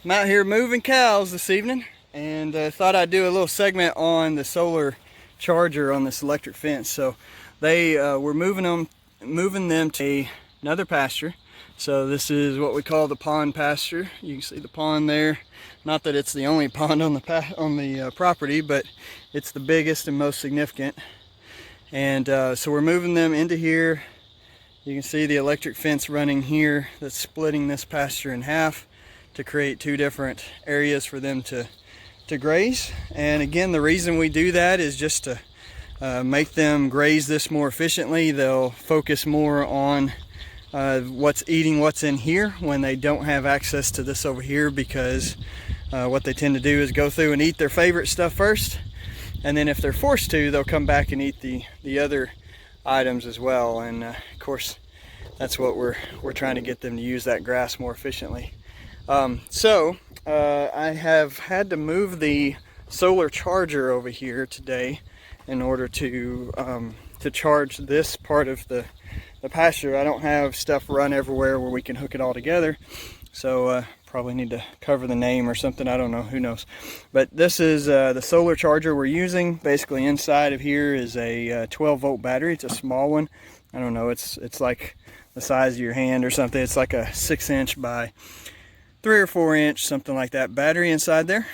I'm out here moving cows this evening, and thought I'd do a little segment on the solar charger on this electric fence. So we're moving them to another pasture. So this is what we call the pond pasture. You can see the pond there. Not that it's the only pond on the property, but it's the biggest and most significant. And so we're moving them into here. You can see the electric fence running here that's splitting this pasture in half to create two different areas for them to graze. And again, the reason we do that is just to make them graze this more efficiently. They'll focus more on what's eating what's in here when they don't have access to this over here, because what they tend to do is go through and eat their favorite stuff first, and then if they're forced to, they'll come back and eat the other items as well. And of course, that's what we're trying to get them to use that grass more efficiently. I have had to move the solar charger over here today in order to charge this part of the pasture. I don't have stuff run everywhere where we can hook it all together, so probably need to cover the name or something. I don't know, who knows. But this is the solar charger we're using. Basically inside of here is a 12-volt battery. It's a small one. I don't know, it's like the size of your hand or something. It's like a 6-inch by 3 or 4-inch, something like that, battery inside there.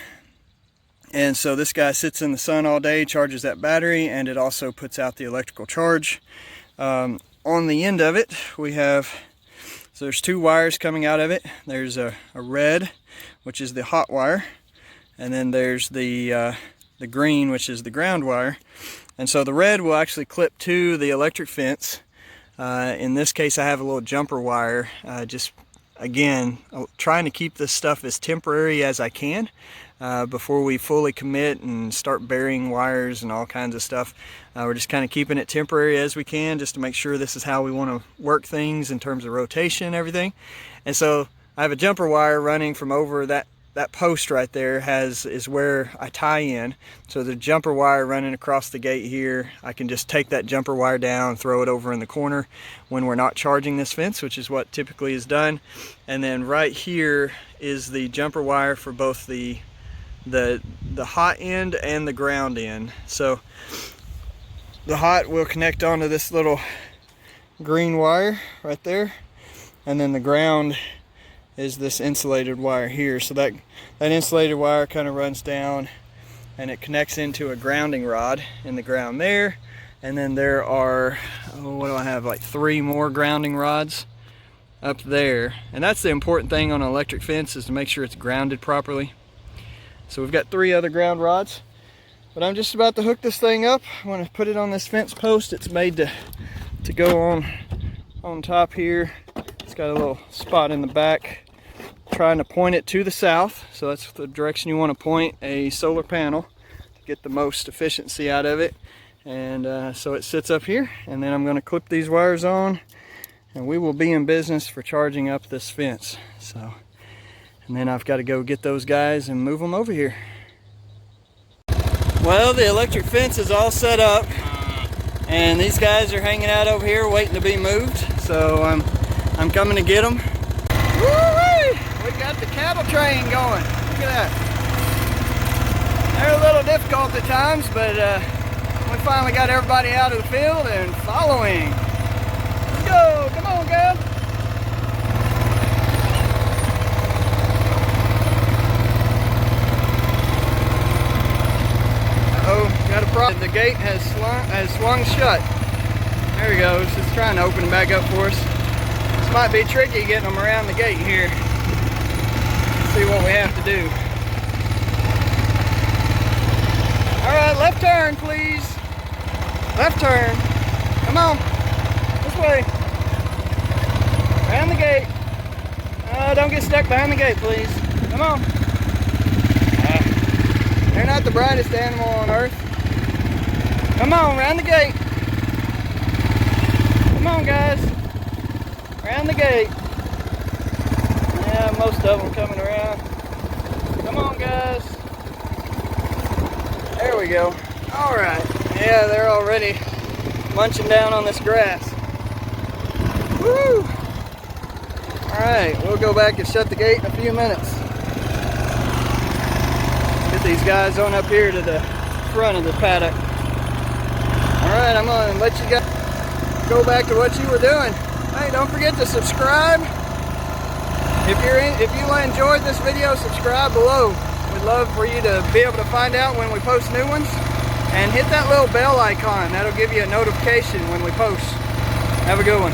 And so this guy sits in the sun all day, charges that battery, and it also puts out the electrical charge. On the end of it, we have, so there's two wires coming out of it. There's a red, which is the hot wire, and then there's the green, which is the ground wire. And so the red will actually clip to the electric fence. In this case, I have a little jumper wire, just again, trying to keep this stuff as temporary as I can before we fully commit and start burying wires and all kinds of stuff. We're just kind of keeping it temporary as we can, just to make sure this is how we want to work things in terms of rotation and everything. And so I have a jumper wire running from over that post right there is where I tie in. So the jumper wire running across the gate here, I can just take that jumper wire down, throw it over in the corner when we're not charging this fence, which is what typically is done. And then right here is the jumper wire for both the hot end and the ground end. So the hot will connect onto this little green wire right there, and then the ground is this insulated wire here. So that insulated wire kind of runs down and it connects into a grounding rod in the ground there. And then there are, what do I have, like 3 more grounding rods up there. And that's the important thing on an electric fence, is to make sure it's grounded properly. So we've got 3 other ground rods, but I'm just about to hook this thing up. I'm going to put it on this fence post. It's made to go on top here. It's got a little spot in the back, trying to point it to the south. So that's the direction you want to point a solar panel to get the most efficiency out of it. And so it sits up here, and then I'm going to clip these wires on, and we will be in business for charging up this fence. So, and then I've got to go get those guys and move them over here. Well, the electric fence is all set up, and these guys are hanging out over here waiting to be moved. So I'm coming to get them. Woo-wee! We got the cattle train going. Look at that. They're a little difficult at times, but we finally got everybody out of the field and following. Let's go. Come on, guys. Got a problem. The gate has swung shut. There he goes. It's trying to open it back up for us. This might be tricky getting them around the gate here. Let's see what we have to do. Alright, left turn please. Left turn. Come on. This way. Around the gate. Don't get stuck behind the gate, please. Come on. They're not the brightest animal on earth. Come on, round the gate. Come on, guys. Round the gate. Yeah, most of them coming around. Come on, guys. There we go. All right. Yeah, they're already munching down on this grass. Woo! All right, we'll go back and shut the gate in a few minutes. Get these guys on up here to the front of the paddock. Alright, I'm gonna let you guys go back to what you were doing. Hey, don't forget to subscribe. If you enjoyed this video, subscribe below. We'd love for you to be able to find out when we post new ones. And hit that little bell icon. That'll give you a notification when we post. Have a good one.